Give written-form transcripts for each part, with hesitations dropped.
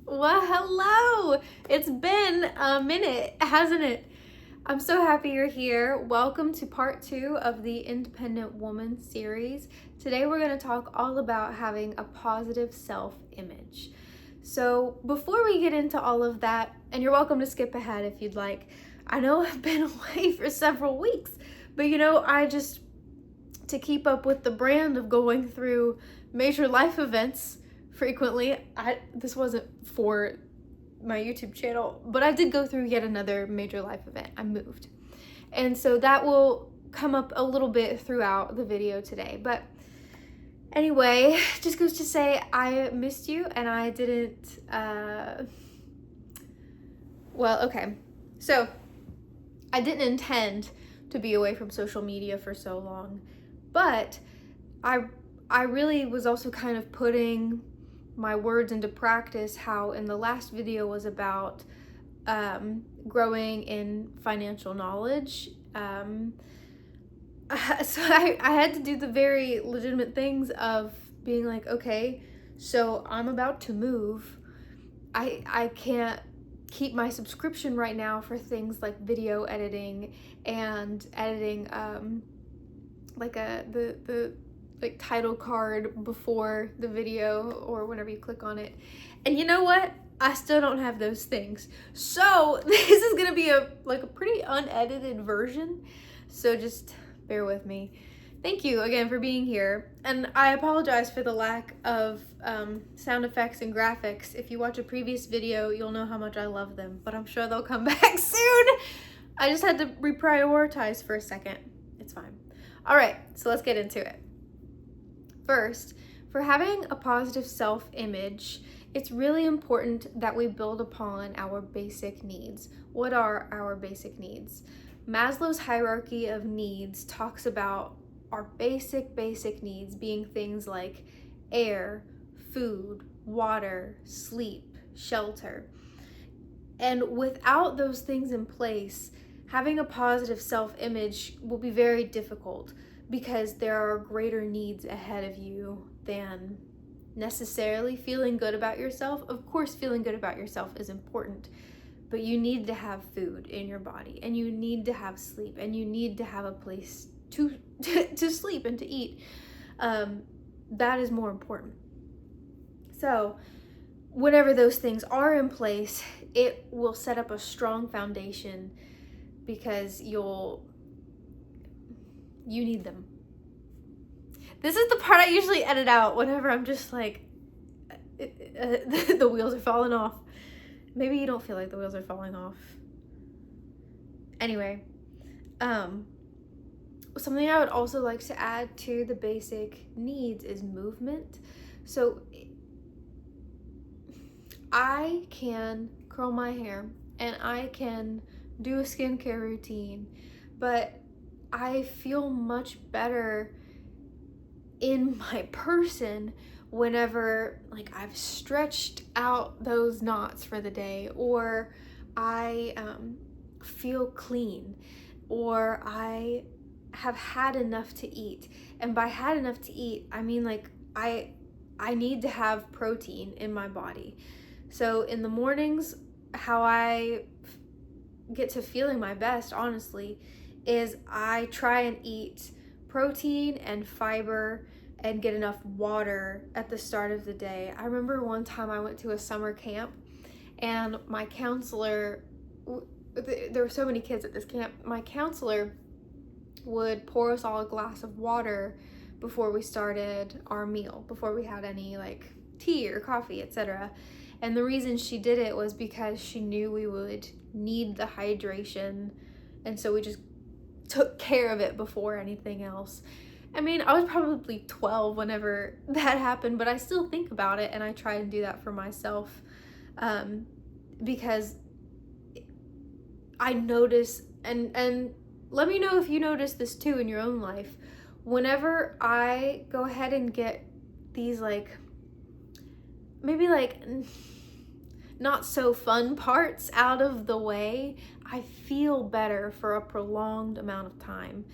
Well, hello! It's been a minute, hasn't it? I'm so happy you're here. Welcome to part 2 of the Independent Woman series. Today we're going to talk all about having a positive self-image. So before we get into all of that, and you're welcome to skip ahead if you'd like. I know I've been away for several weeks, but to keep up with the brand of going through major life events frequently, this wasn't for my YouTube channel, but I did go through yet another major life event. I moved. And so that will come up a little bit throughout the video today. But anyway, just goes to say I missed you and I didn't, okay. So I didn't intend to be away from social media for so long, but I really was also kind of putting my words into practice, how in the last video was about growing in financial knowledge. So I had to do the very legitimate things of being like, okay, so I'm about to move. I can't keep my subscription right now for things like video editing and editing the title card before the video or whenever you click on it. And you know what? I still don't have those things. So this is gonna be a pretty unedited version. So just bear with me. Thank you again for being here. And I apologize for the lack of sound effects and graphics. If you watch a previous video, you'll know how much I love them, but I'm sure they'll come back soon. I just had to reprioritize for a second. It's fine. All right, so let's get into it. First, for having a positive self-image, it's really important that we build upon our basic needs. What are our basic needs? Maslow's hierarchy of needs talks about our basic needs being things like air, food, water, sleep, shelter. And without those things in place, having a positive self-image will be very difficult, because there are greater needs ahead of you than necessarily feeling good about yourself. Of course, feeling good about yourself is important, but you need to have food in your body, and you need to have sleep, and you need to have a place to sleep and to eat. That is more important. So whenever those things are in place, it will set up a strong foundation, because you need them. This is the part I usually edit out whenever I'm just like, the wheels are falling off. Maybe you don't feel like the wheels are falling off. Anyway, something I would also like to add to the basic needs is movement. So I can curl my hair and I can do a skincare routine, but I feel much better in my person whenever I've stretched out those knots for the day, or I feel clean, or I have had enough to eat. And by had enough to eat, I mean I need to have protein in my body. So in the mornings, how I get to feeling my best, honestly, is I try and eat protein and fiber and get enough water at the start of the day. I remember one time I went to a summer camp, and my counselor, there were so many kids at this camp, my counselor would pour us all a glass of water before we started our meal, before we had any tea or coffee, etc. And the reason she did it was because she knew we would need the hydration, and so we just took care of it before anything else. I mean, I was probably 12 whenever that happened, but I still think about it, and I try and do that for myself, because I notice, and let me know if you notice this too in your own life. Whenever I go ahead and get these maybe not so fun parts out of the way, I feel better for a prolonged amount of time.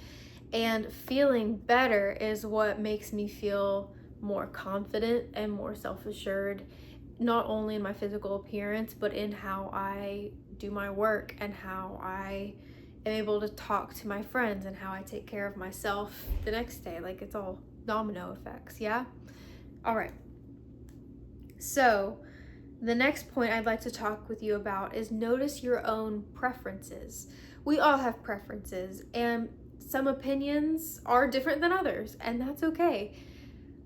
And feeling better is what makes me feel more confident and more self-assured. not only in my physical appearance, but in how I do my work and how I am able to talk to my friends and how I take care of myself the next day. Like, it's all domino effects, yeah? All right. So the next point I'd like to talk with you about is notice your own preferences. We all have preferences, and some opinions are different than others, and that's okay.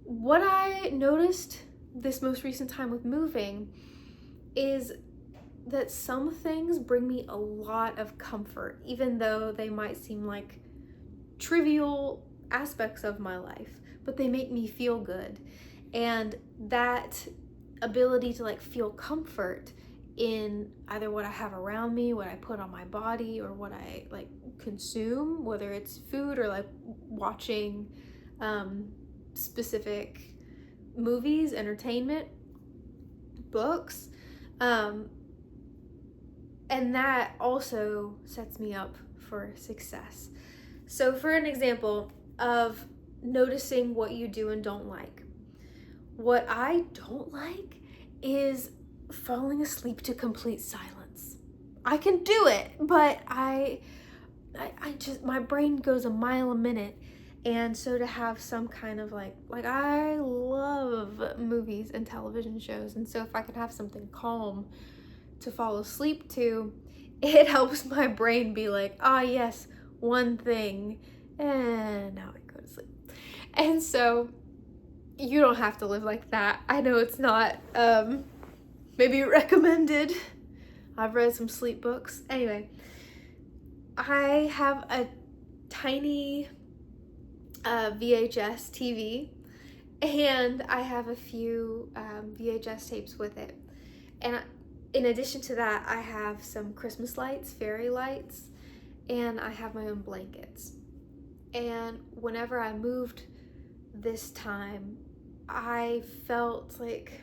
What I noticed this most recent time with moving is that some things bring me a lot of comfort, even though they might seem like trivial aspects of my life, but they make me feel good. And that ability to like feel comfort in either what I have around me, what I put on my body, or what I like consume, whether it's food or like watching specific movies, entertainment, books, and that also sets me up for success. So for an example of noticing what you do and don't like, what I don't like is falling asleep to complete silence. I can do it, but I just, my brain goes a mile a minute. And so to have some kind of like I love movies and television shows. And so if I could have something calm to fall asleep to, it helps my brain be like, ah, yes, one thing. And now I go to sleep. And so you don't have to live like that. I know it's not maybe recommended. I've read some sleep books. Anyway, I have a tiny VHS TV, and I have a few VHS tapes with it. And in addition to that, I have some Christmas lights, fairy lights, and I have my own blankets. And whenever I moved this time, I felt like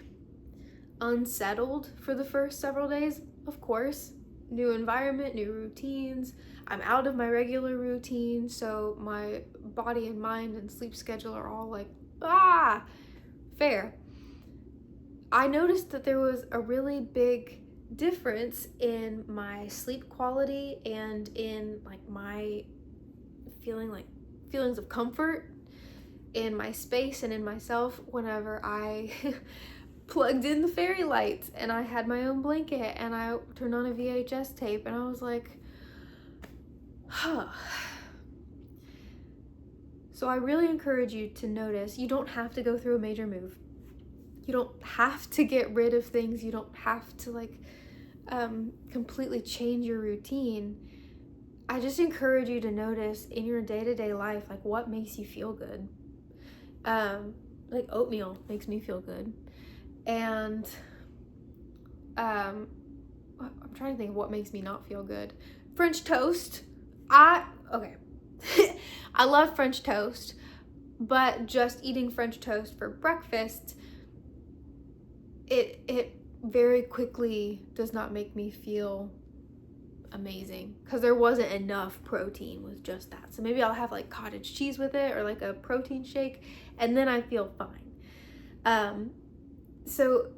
unsettled for the first several days. Of course, new environment, new routines. I'm out of my regular routine, so my body and mind and sleep schedule are all like, fair. I noticed that there was a really big difference in my sleep quality and in like my feelings of comfort in my space and in myself whenever I plugged in the fairy lights and I had my own blanket and I turned on a VHS tape, and I was like, So I really encourage you to notice. You don't have to go through a major move. You don't have to get rid of things. You don't have to completely change your routine. I just encourage you to notice in your day-to-day life, like, what makes you feel good. Like oatmeal makes me feel good. And I'm trying to think of what makes me not feel good. French toast. Okay. I love French toast, but just eating French toast for breakfast, it very quickly does not make me feel amazing because there wasn't enough protein with just that. So maybe I'll have like cottage cheese with it or like a protein shake, and then I feel fine. So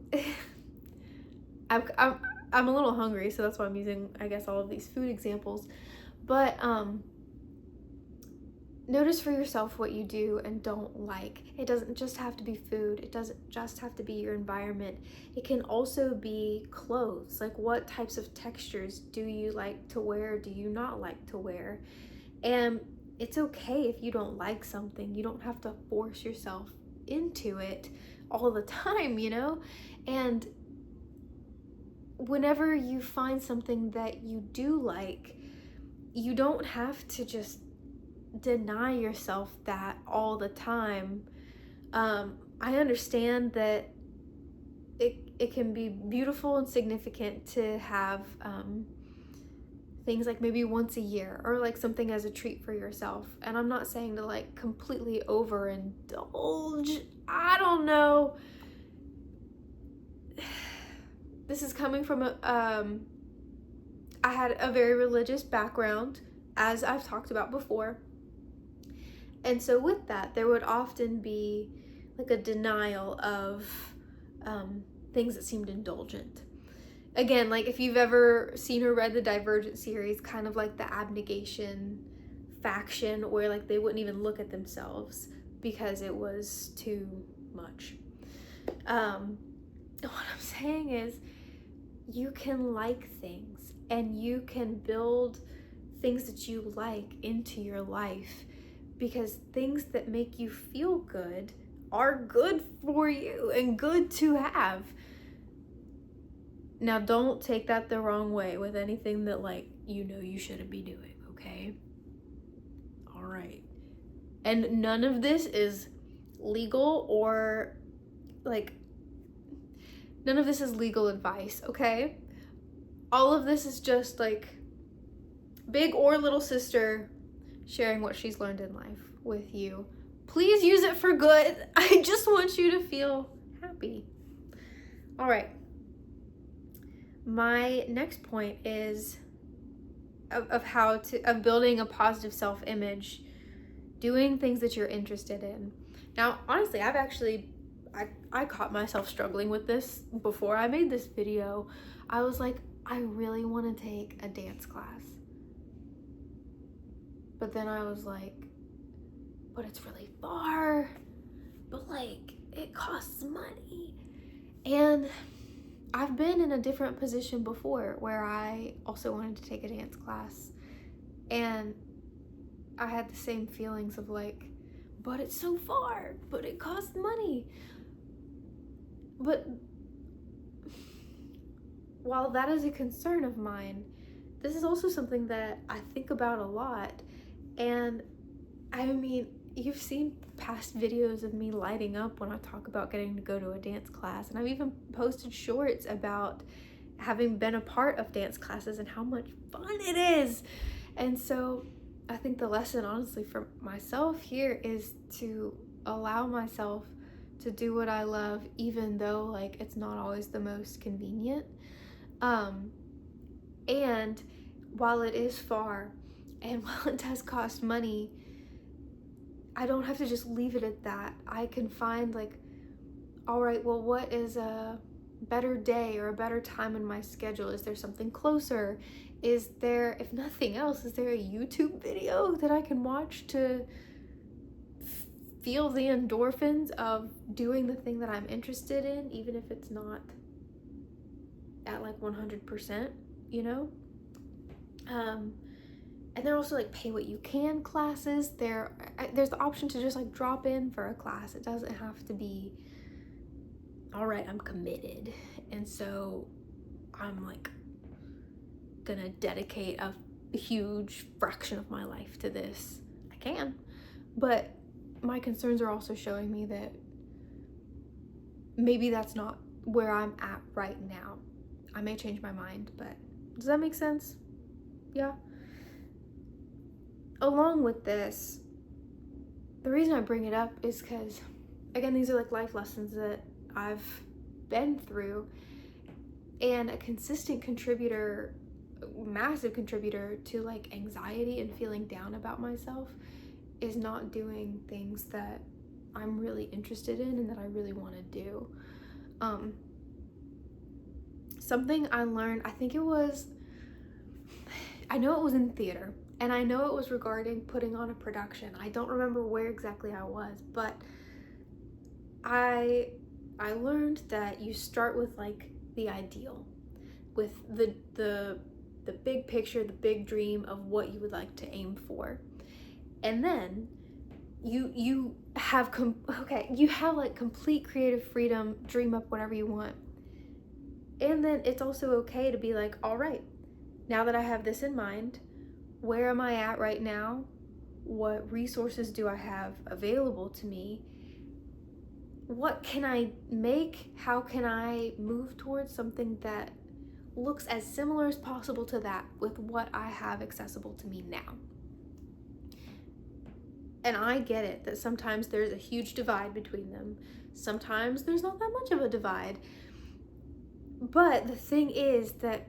I'm a little hungry, so that's why I'm using, I guess, all of these food examples. But notice for yourself what you do and don't like. It doesn't just have to be food. It doesn't just have to be your environment. It can also be clothes. Like, what types of textures do you like to wear? Do you not like to wear? And it's okay if you don't like something. You don't have to force yourself into it all the time, you know? And whenever you find something that you do like, you don't have to just deny yourself that all the time. I understand that it can be beautiful and significant to have things like maybe once a year or like something as a treat for yourself. And I'm not saying to like completely overindulge. I don't know. This is coming from I had a very religious background, as I've talked about before. And so with that, there would often be like a denial of things that seemed indulgent. Again, like if you've ever seen or read the Divergent series, kind of like the abnegation faction, where like they wouldn't even look at themselves because it was too much. What I'm saying is, you can like things and you can build things that you like into your life, because things that make you feel good are good for you and good to have. Now, don't take that the wrong way with anything that, like, you know you shouldn't be doing, okay? All right. And none of this is legal or, like, none of this is legal advice, okay? All of this is just, like, big or little sister sharing what she's learned in life with you. Please use it for good. I just want you to feel happy. All right. My next point is of building a positive self-image, doing things that you're interested in. Now, honestly, I caught myself struggling with this before I made this video. I was like, I really want to take a dance class. But then I was like, but it's really far. But like, it costs money. And I've been in a different position before where I also wanted to take a dance class, and I had the same feelings of like, but it's so far, but it costs money. But while that is a concern of mine, this is also something that I think about a lot. And I mean, you've seen past videos of me lighting up when I talk about getting to go to a dance class, and I've even posted shorts about having been a part of dance classes and how much fun it is. And so I think the lesson, honestly, for myself here is to allow myself to do what I love, even though like it's not always the most convenient. And while it is far and while it does cost money, I don't have to just leave it at that. I can find like, all right, well, what is a better day or a better time in my schedule? Is there something closer? Is there, if nothing else, is there a YouTube video that I can watch to feel the endorphins of doing the thing that I'm interested in, even if it's not at like 100%, you know? And they're also like pay what you can classes. There's the option to just like drop in for a class. It doesn't have to be, all right, I'm committed, and so I'm like gonna dedicate a huge fraction of my life to this. I can, but my concerns are also showing me that maybe that's not where I'm at right now. I may change my mind, but does that make sense? Yeah. Along with this, the reason I bring it up is because, again, these are like life lessons that I've been through, and a consistent contributor, massive contributor to like anxiety and feeling down about myself is not doing things that I'm really interested in and that I really want to do. Something I learned, I know it was in theater, and I know it was regarding putting on a production. I don't remember where exactly I was, but I learned that you start with like the ideal, with the big picture, the big dream of what you would like to aim for. And then you have like complete creative freedom, dream up whatever you want. And then it's also okay to be like, all right, now that I have this in mind, where am I at right now? What resources do I have available to me? What can I make? How can I move towards something that looks as similar as possible to that with what I have accessible to me now? And I get it that sometimes there's a huge divide between them. Sometimes there's not that much of a divide. But the thing is that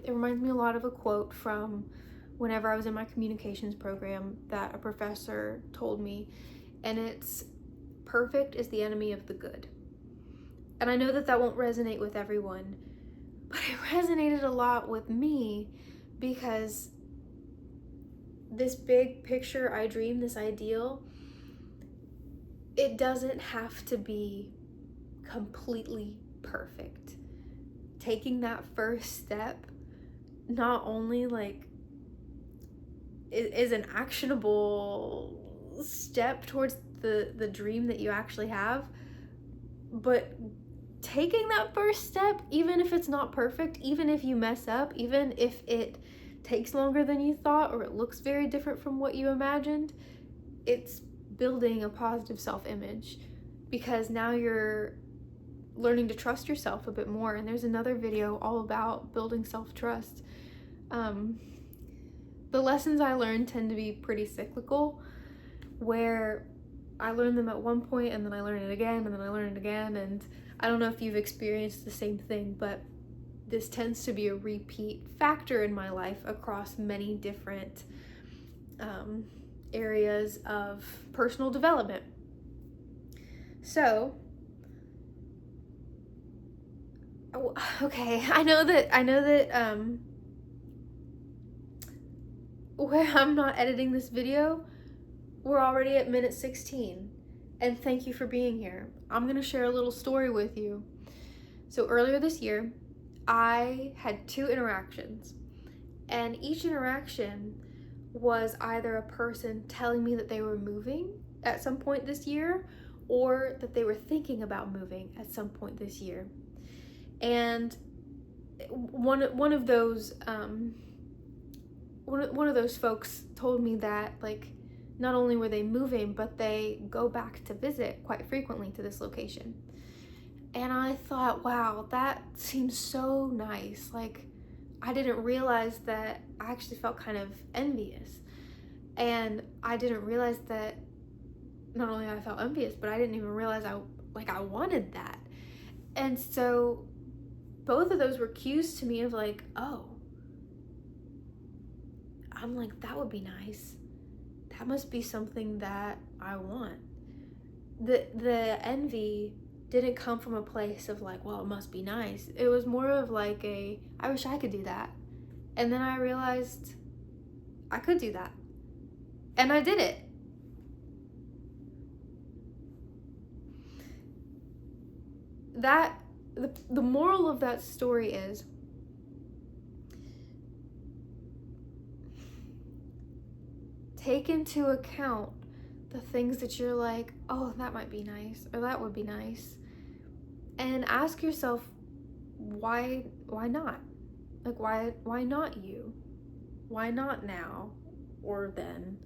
it reminds me a lot of a quote from whenever I was in my communications program that a professor told me, and it's, perfect is the enemy of the good. And I know that that won't resonate with everyone, but it resonated a lot with me because this big picture I dream, this ideal, it doesn't have to be completely perfect. Taking that first step not only like is an actionable step towards the dream that you actually have, but taking that first step, even if it's not perfect, even if you mess up, even if it takes longer than you thought or it looks very different from what you imagined, it's building a positive self-image, because now you're learning to trust yourself a bit more. And there's another video all about building self-trust. The lessons I learned tend to be pretty cyclical, where I learn them at one point and then I learn it again and then I learn it again. And I don't know if you've experienced the same thing, but this tends to be a repeat factor in my life across many different areas of personal development. So, okay, I know that where I'm not editing this video, we're already at minute 16. And thank you for being here. I'm gonna share a little story with you. So earlier this year, I had 2 interactions, and each interaction was either a person telling me that they were moving at some point this year, or that they were thinking about moving at some point this year. And one of those folks told me that, like, not only were they moving, but they go back to visit quite frequently to this location. And I thought, wow, that seems so nice. Like, I didn't realize that. I actually felt kind of envious. And I didn't realize that not only I felt envious, but I didn't even realize I wanted that. And so both of those were cues to me of like, oh, I'm like, that would be nice. That must be something that I want. The envy didn't come from a place of like, well, it must be nice. It was more of like I wish I could do that. And then I realized I could do that. And I did it. The moral of that story is, take into account the things that you're like, oh, that might be nice, or that would be nice, and ask yourself, why not? Like, why not you? Why not now or then?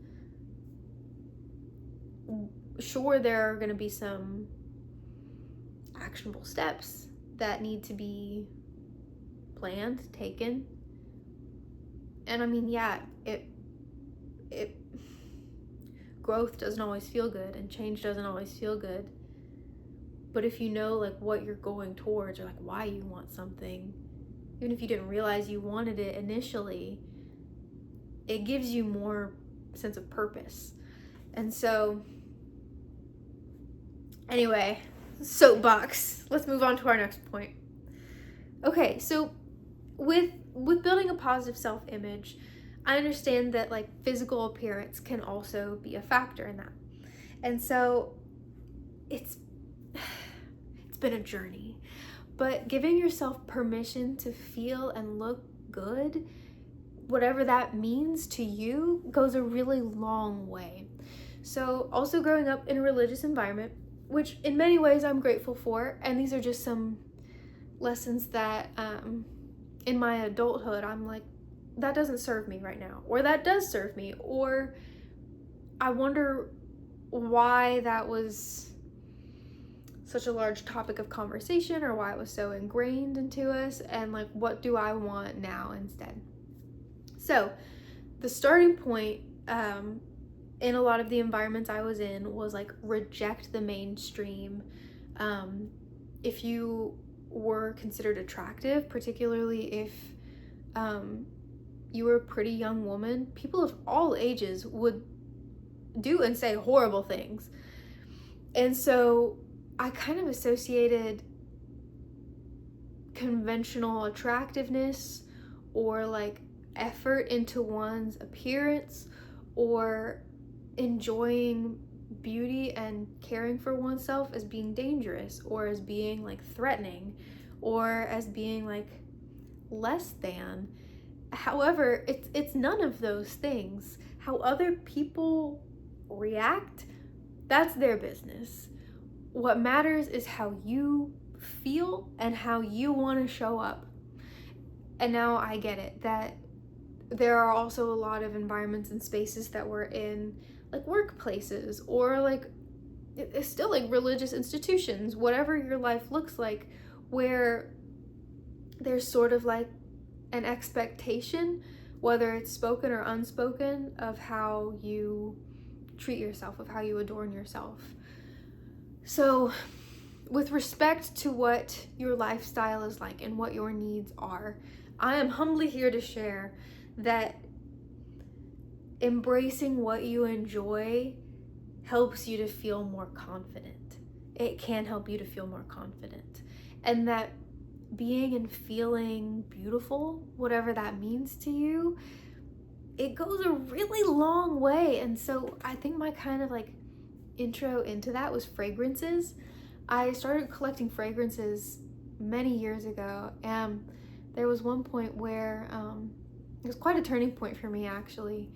Sure, there are going to be some actionable steps that need to be planned, taken. And I mean, yeah, it growth doesn't always feel good, and change doesn't always feel good. But if you know like what you're going towards, or like why you want something, even if you didn't realize you wanted it initially, it gives you more sense of purpose. And so anyway, soapbox. Let's move on to our next point. Okay, so with building a positive self-image, I understand that like physical appearance can also be a factor in that. And so it's been a journey, but giving yourself permission to feel and look good, whatever that means to you, goes a really long way. So also growing up in a religious environment, which in many ways I'm grateful for, and these are just some lessons that in my adulthood I'm like, that doesn't serve me right now, or that does serve me, or I wonder why that was such a large topic of conversation, or why it was so ingrained into us, and like, what do I want now instead? So the starting point in a lot of the environments I was in was like, reject the mainstream. If you were considered attractive, particularly if you were a pretty young woman, people of all ages would do and say horrible things. And so I kind of associated conventional attractiveness or like effort into one's appearance or enjoying beauty and caring for oneself as being dangerous or as being like threatening or as being like less than. However, it's none of those things. How other people react, that's their business. What matters is how you feel and how you want to show up. And now I get it that there are also a lot of environments and spaces that we're in, like workplaces or like it's still like religious institutions, whatever your life looks like, where there's sort of like an expectation, whether it's spoken or unspoken, of how you treat yourself, of how you adorn yourself. So with respect to what your lifestyle is like and what your needs are, I am humbly here to share that embracing what you enjoy helps you to feel more confident. It can help you to feel more confident. And that being and feeling beautiful, whatever that means to you, it goes a really long way. And so I think my kind of like intro into that was fragrances. I started collecting fragrances many years ago, and there was one point where it was quite a turning point for me actually.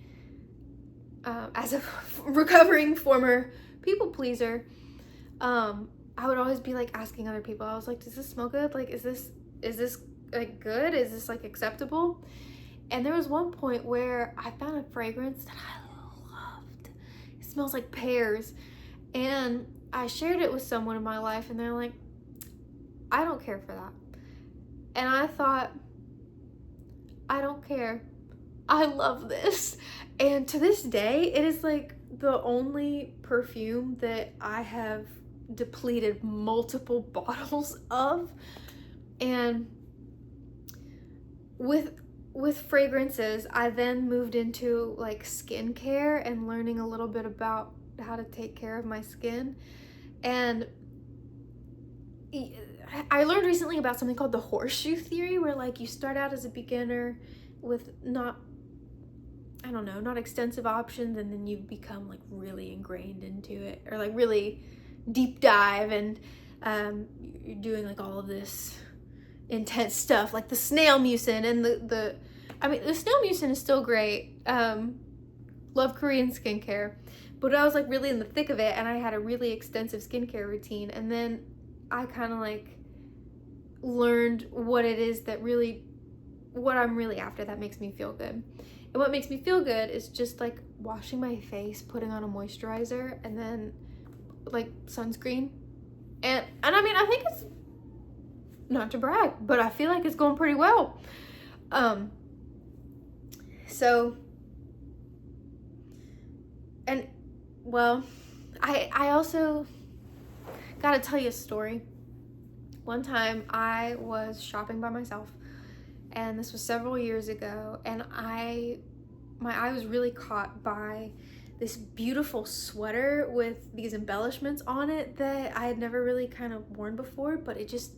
As a recovering former people pleaser, I would always be like asking other people, I was like, does this smell good? Like, is this like good? Is this like acceptable? And there was one point where I found a fragrance that I loved. It smells like pears. And I shared it with someone in my life and they're like, I don't care for that. And I thought, I don't care. I love this. And to this day, it is like the only perfume that I have depleted multiple bottles of. And with fragrances, I then moved into like skincare and learning a little bit about how to take care of my skin. And I learned recently about something called the horseshoe theory, where like you start out as a beginner with not extensive options, and then you become like really ingrained into it, or like really deep dive, and you're doing like all of this intense stuff, like the snail mucin and the snail mucin is still great. Love Korean skincare, but I was like really in the thick of it, and I had a really extensive skincare routine, and then I kind of like learned what it is that what I'm really after that makes me feel good. And what makes me feel good is just like washing my face, putting on a moisturizer, and then like sunscreen. And I mean, I think it's, not to brag, but I feel like it's going pretty well. So, and well, I also gotta tell you a story. One time I was shopping by myself, and this was several years ago, and my eye was really caught by this beautiful sweater with these embellishments on it that I had never really kind of worn before, but it just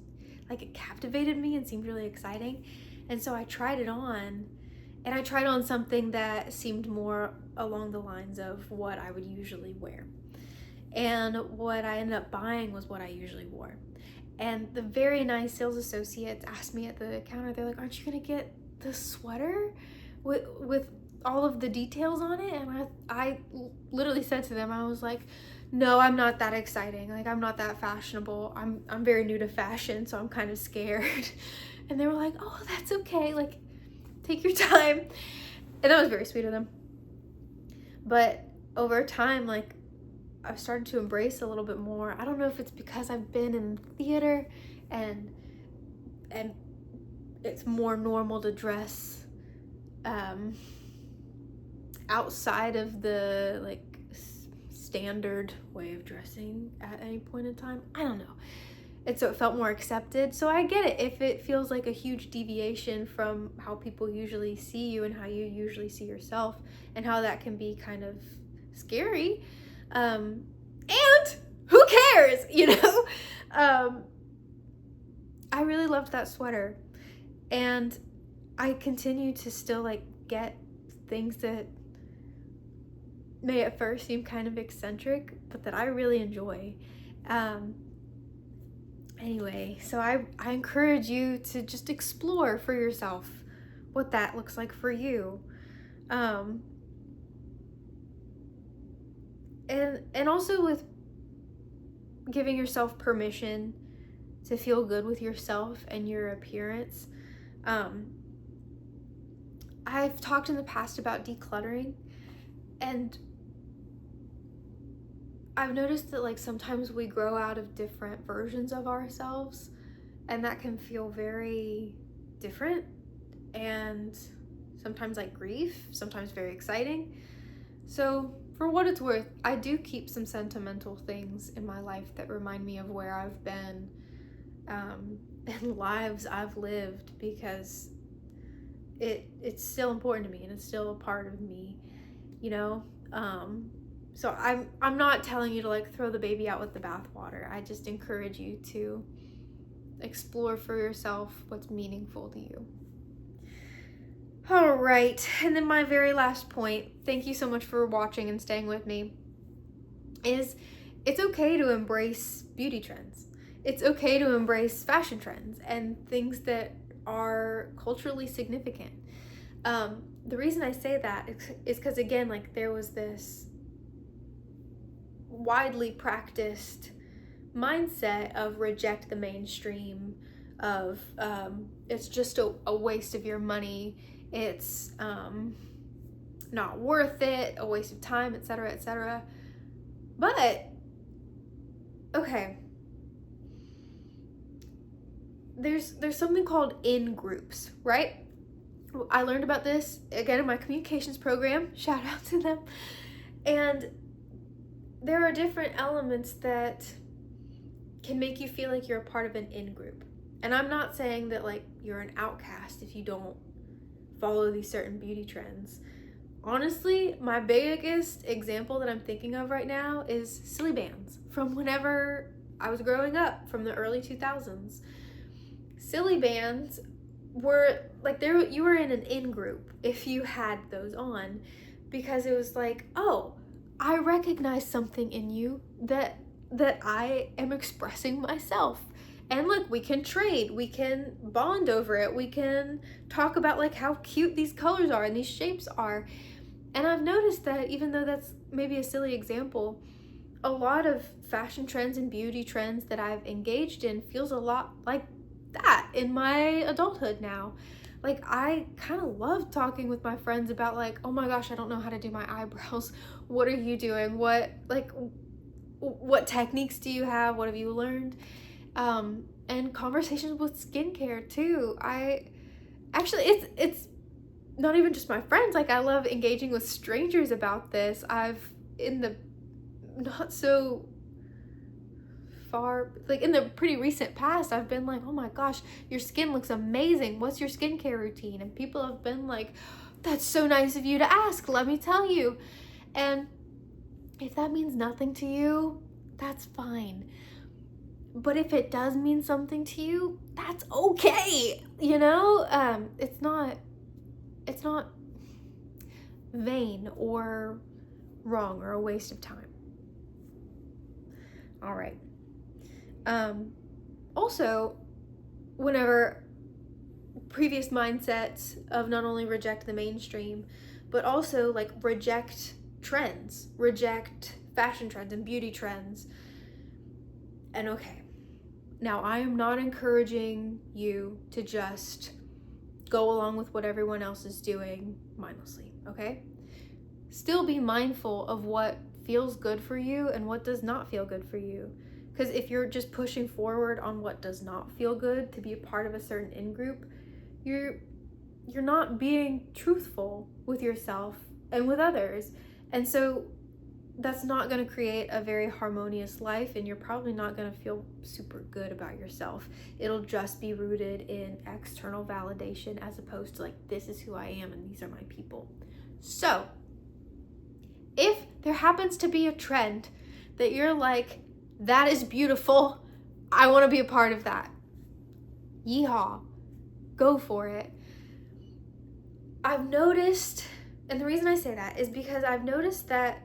like it captivated me and seemed really exciting. And so I tried it on, and I tried on something that seemed more along the lines of what I would usually wear. And what I ended up buying was what I usually wore. And the very nice sales associates asked me at the counter, they're like, aren't you gonna get the sweater with all of the details on it? And I literally said to them, I was like, no, I'm not that exciting. Like, I'm not that fashionable. I'm very new to fashion, so I'm kind of scared. And they were like, oh, that's okay. Like, take your time. And that was very sweet of them. But over time, like, I've started to embrace a little bit more. I don't know if it's because I've been in theater and it's more normal to dress outside of the like standard way of dressing at any point in time. I don't know. And so it felt more accepted. So I get it if it feels like a huge deviation from how people usually see you and how you usually see yourself, and how that can be kind of scary. And who cares, you know? I really loved that sweater. And I continue to still like get things that may at first seem kind of eccentric, but that I really enjoy. Anyway, so I encourage you to just explore for yourself what that looks like for you. And also with giving yourself permission to feel good with yourself and your appearance. I've talked in the past about decluttering, and I've noticed that like sometimes we grow out of different versions of ourselves, and that can feel very different, and sometimes like grief, sometimes very exciting. So for what it's worth, I do keep some sentimental things in my life that remind me of where I've been, and lives I've lived, because it's still important to me and it's still a part of me, you know? So I'm not telling you to like throw the baby out with the bathwater. I just encourage you to explore for yourself what's meaningful to you. All right, and then my very last point, thank you so much for watching and staying with me, is it's okay to embrace beauty trends. It's okay to embrace fashion trends and things that are culturally significant. The reason I say that is because, again, like there was this widely practiced mindset of reject the mainstream, of it's just a waste of your money, it's not worth it, a waste of time, etc., etc. But okay, there's something called in groups, right? I learned about this again in my communications program, shout out to them. And there are different elements that can make you feel like you're a part of an in group. And I'm not saying that like you're an outcast if you don't follow these certain beauty trends. Honestly, my biggest example that I'm thinking of right now is silly bands from whenever I was growing up, from the early 2000s. Silly bands were like, you were in an in group if you had those on, because it was like, oh, I recognize something in you that I am expressing myself. And look, we can trade, we can bond over it, we can talk about like how cute these colors are and these shapes are. And I've noticed that even though that's maybe a silly example, a lot of fashion trends and beauty trends that I've engaged in feels a lot like that in my adulthood now. Like I kind of love talking with my friends about like, oh my gosh, I don't know how to do my eyebrows. What are you doing? What techniques do you have? What have you learned? And conversations with skincare too. It's not even just my friends. Like I love engaging with strangers about this. I've in the not so far, like in the pretty recent past, I've been like, oh my gosh, your skin looks amazing. What's your skincare routine? And people have been like, that's so nice of you to ask. Let me tell you. And if that means nothing to you, that's fine. But if it does mean something to you, that's okay. You know, it's not vain or wrong or a waste of time. All right. Also, whenever previous mindsets of not only reject the mainstream, but also like reject trends, reject fashion trends and beauty trends. And okay, now I am not encouraging you to just go along with what everyone else is doing mindlessly, okay? Still be mindful of what feels good for you and what does not feel good for you. Because if you're just pushing forward on what does not feel good to be a part of a certain in-group, you're not being truthful with yourself and with others. And so that's not going to create a very harmonious life, and you're probably not going to feel super good about yourself. It'll just be rooted in external validation as opposed to like, this is who I am and these are my people. So if there happens to be a trend that you're like, that is beautiful, I want to be a part of that, Yeehaw. Go for it. I've noticed, and the reason I say that is because I've noticed that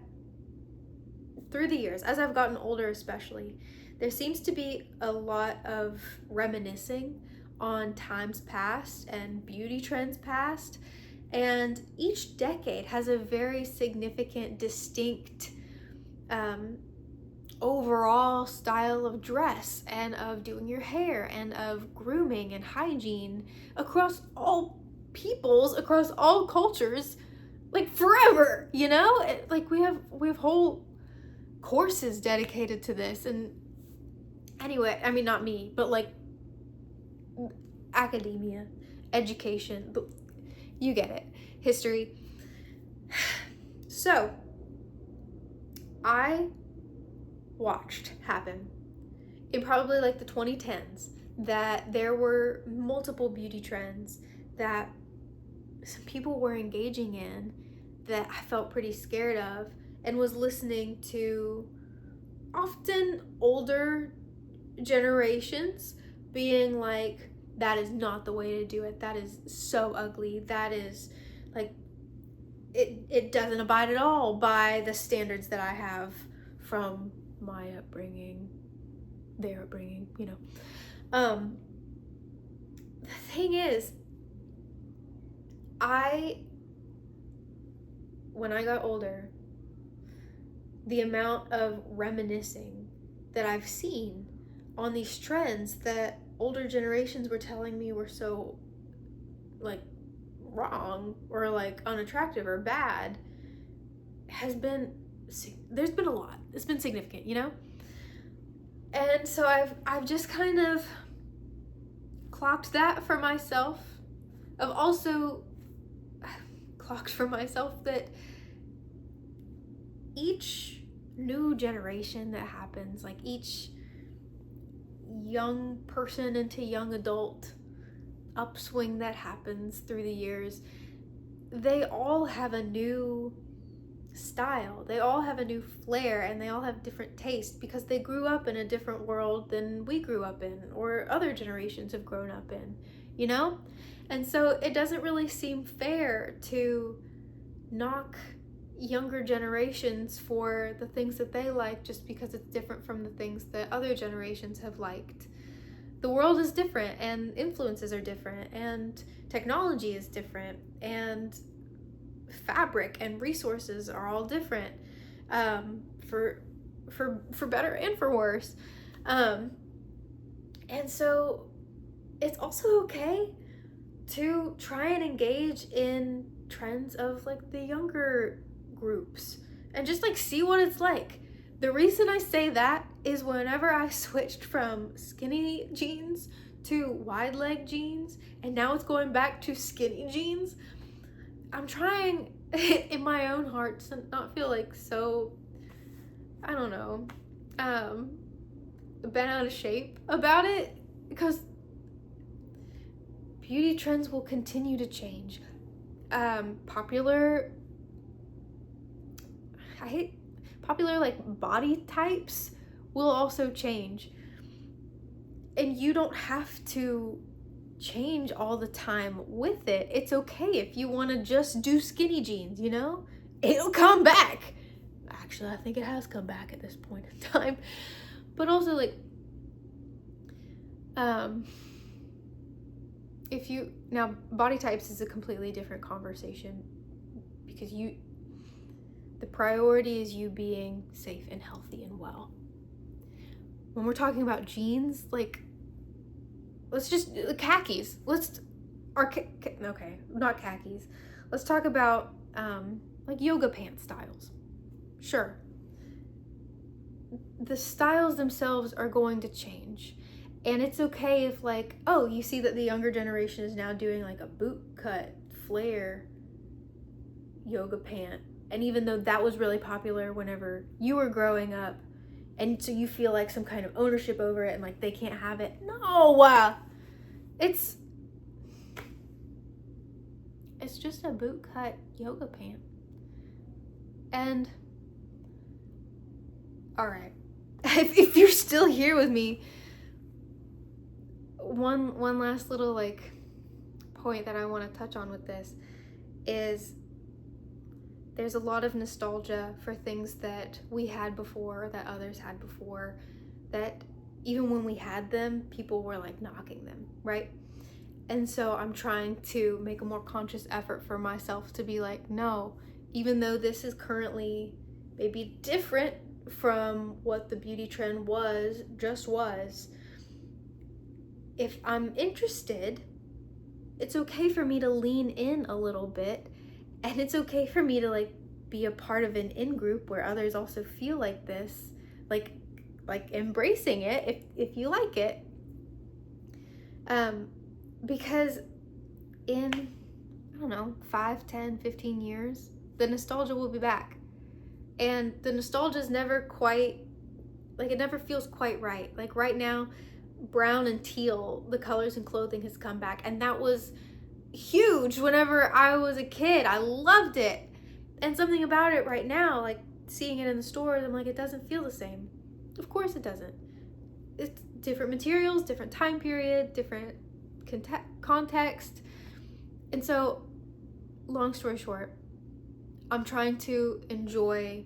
through the years, as I've gotten older especially, there seems to be a lot of reminiscing on times past and beauty trends past. And each decade has a very significant, distinct overall style of dress and of doing your hair and of grooming and hygiene across all peoples, across all cultures, like forever, you know? Like we have whole courses dedicated to this. And anyway, I mean, not me, but like academia, education, you get it, history. So I watched happen in probably like the 2010s that there were multiple beauty trends that some people were engaging in that I felt pretty scared of, and was listening to often older generations being like, that is not the way to do it. That is so ugly. That is like, it doesn't abide at all by the standards that I have from my upbringing, their upbringing, you know. The thing is, when I got older, the amount of reminiscing that I've seen on these trends that older generations were telling me were so like wrong or like unattractive or bad there's been a lot. It's been significant, you know? And so I've just kind of clocked that for myself. I've also clocked for myself that each new generation that happens, like each young person into young adult upswing that happens through the years, they all have a new style, they all have a new flair, and they all have different tastes because they grew up in a different world than we grew up in or other generations have grown up in, you know? And so it doesn't really seem fair to knock younger generations for the things that they like just because it's different from the things that other generations have liked. The world is different, and influences are different, and technology is different, and fabric and resources are all different, for better and for worse. And so it's also okay to try and engage in trends of like the younger groups and just like see what it's like. The reason I say that is whenever I switched from skinny jeans to wide leg jeans, and now it's going back to skinny jeans, I'm trying in my own heart to not feel like so, I don't know, bent out of shape about it, because beauty trends will continue to change. Popular like body types will also change, and you don't have to change all the time with it. It's okay if you want to just do skinny jeans, you know? It'll come back. Actually, I think it has come back at this point in time. But also like now body types is a completely different conversation, because the priority is you being safe and healthy and well. When we're talking about jeans, like, let's just khakis. Okay, not khakis. Let's talk about like yoga pant styles. Sure. The styles themselves are going to change. And it's okay if like, oh, you see that the younger generation is now doing like a boot cut, flare yoga pant. And even though that was really popular whenever you were growing up, and so you feel like some kind of ownership over it and like they can't have it. No, it's just a boot cut yoga pant. And all right, if you're still here with me, one last little like point that I want to touch on with this is there's a lot of nostalgia for things that we had before, that others had before, that even when we had them, people were like knocking them, right? And so I'm trying to make a more conscious effort for myself to be like, no, even though this is currently maybe different from what the beauty trend was, if I'm interested, it's okay for me to lean in a little bit, and it's okay for me to like be a part of an in-group where others also feel like this, like embracing it if you like it. Because in, I don't know, 5, 10, 15 years, the nostalgia will be back. And the nostalgia is never quite, like it never feels quite right. Like right now, brown and teal, the colors in clothing has come back. And that was huge whenever I was a kid. I loved it. And something about it right now, like seeing it in the stores, I'm like, it doesn't feel the same. Of course it doesn't. It's different materials, different time period, different context. And so, long story short, I'm trying to enjoy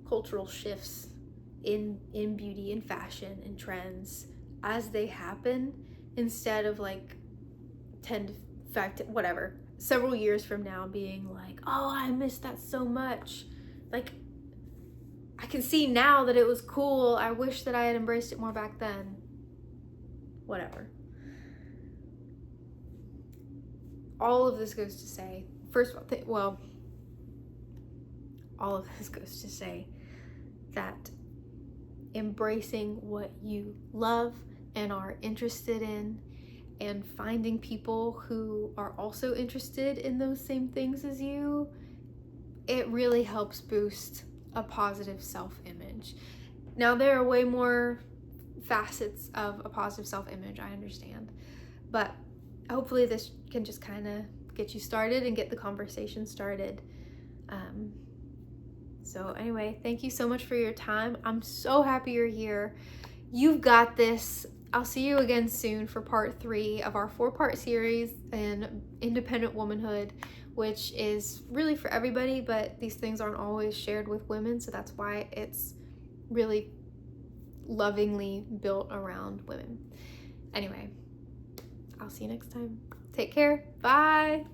cultural shifts in beauty and fashion and trends as they happen, instead of like 10 to 5 to whatever, several years from now being like, oh, I miss that so much. Like, I can see now that it was cool. I wish that I had embraced it more back then. Whatever. All of this goes to say, first of all, all of this goes to say that embracing what you love and are interested in, and finding people who are also interested in those same things as you, it really helps boost a positive self-image. Now, there are way more facets of a positive self-image, I understand, but hopefully this can just kind of get you started and get the conversation started. So anyway, thank you so much for your time. I'm so happy you're here. You've got this. I'll see you again soon for part 3 of our 4-part series in independent womanhood, which is really for everybody, but these things aren't always shared with women, so that's why it's really lovingly built around women. Anyway, I'll see you next time. Take care. Bye.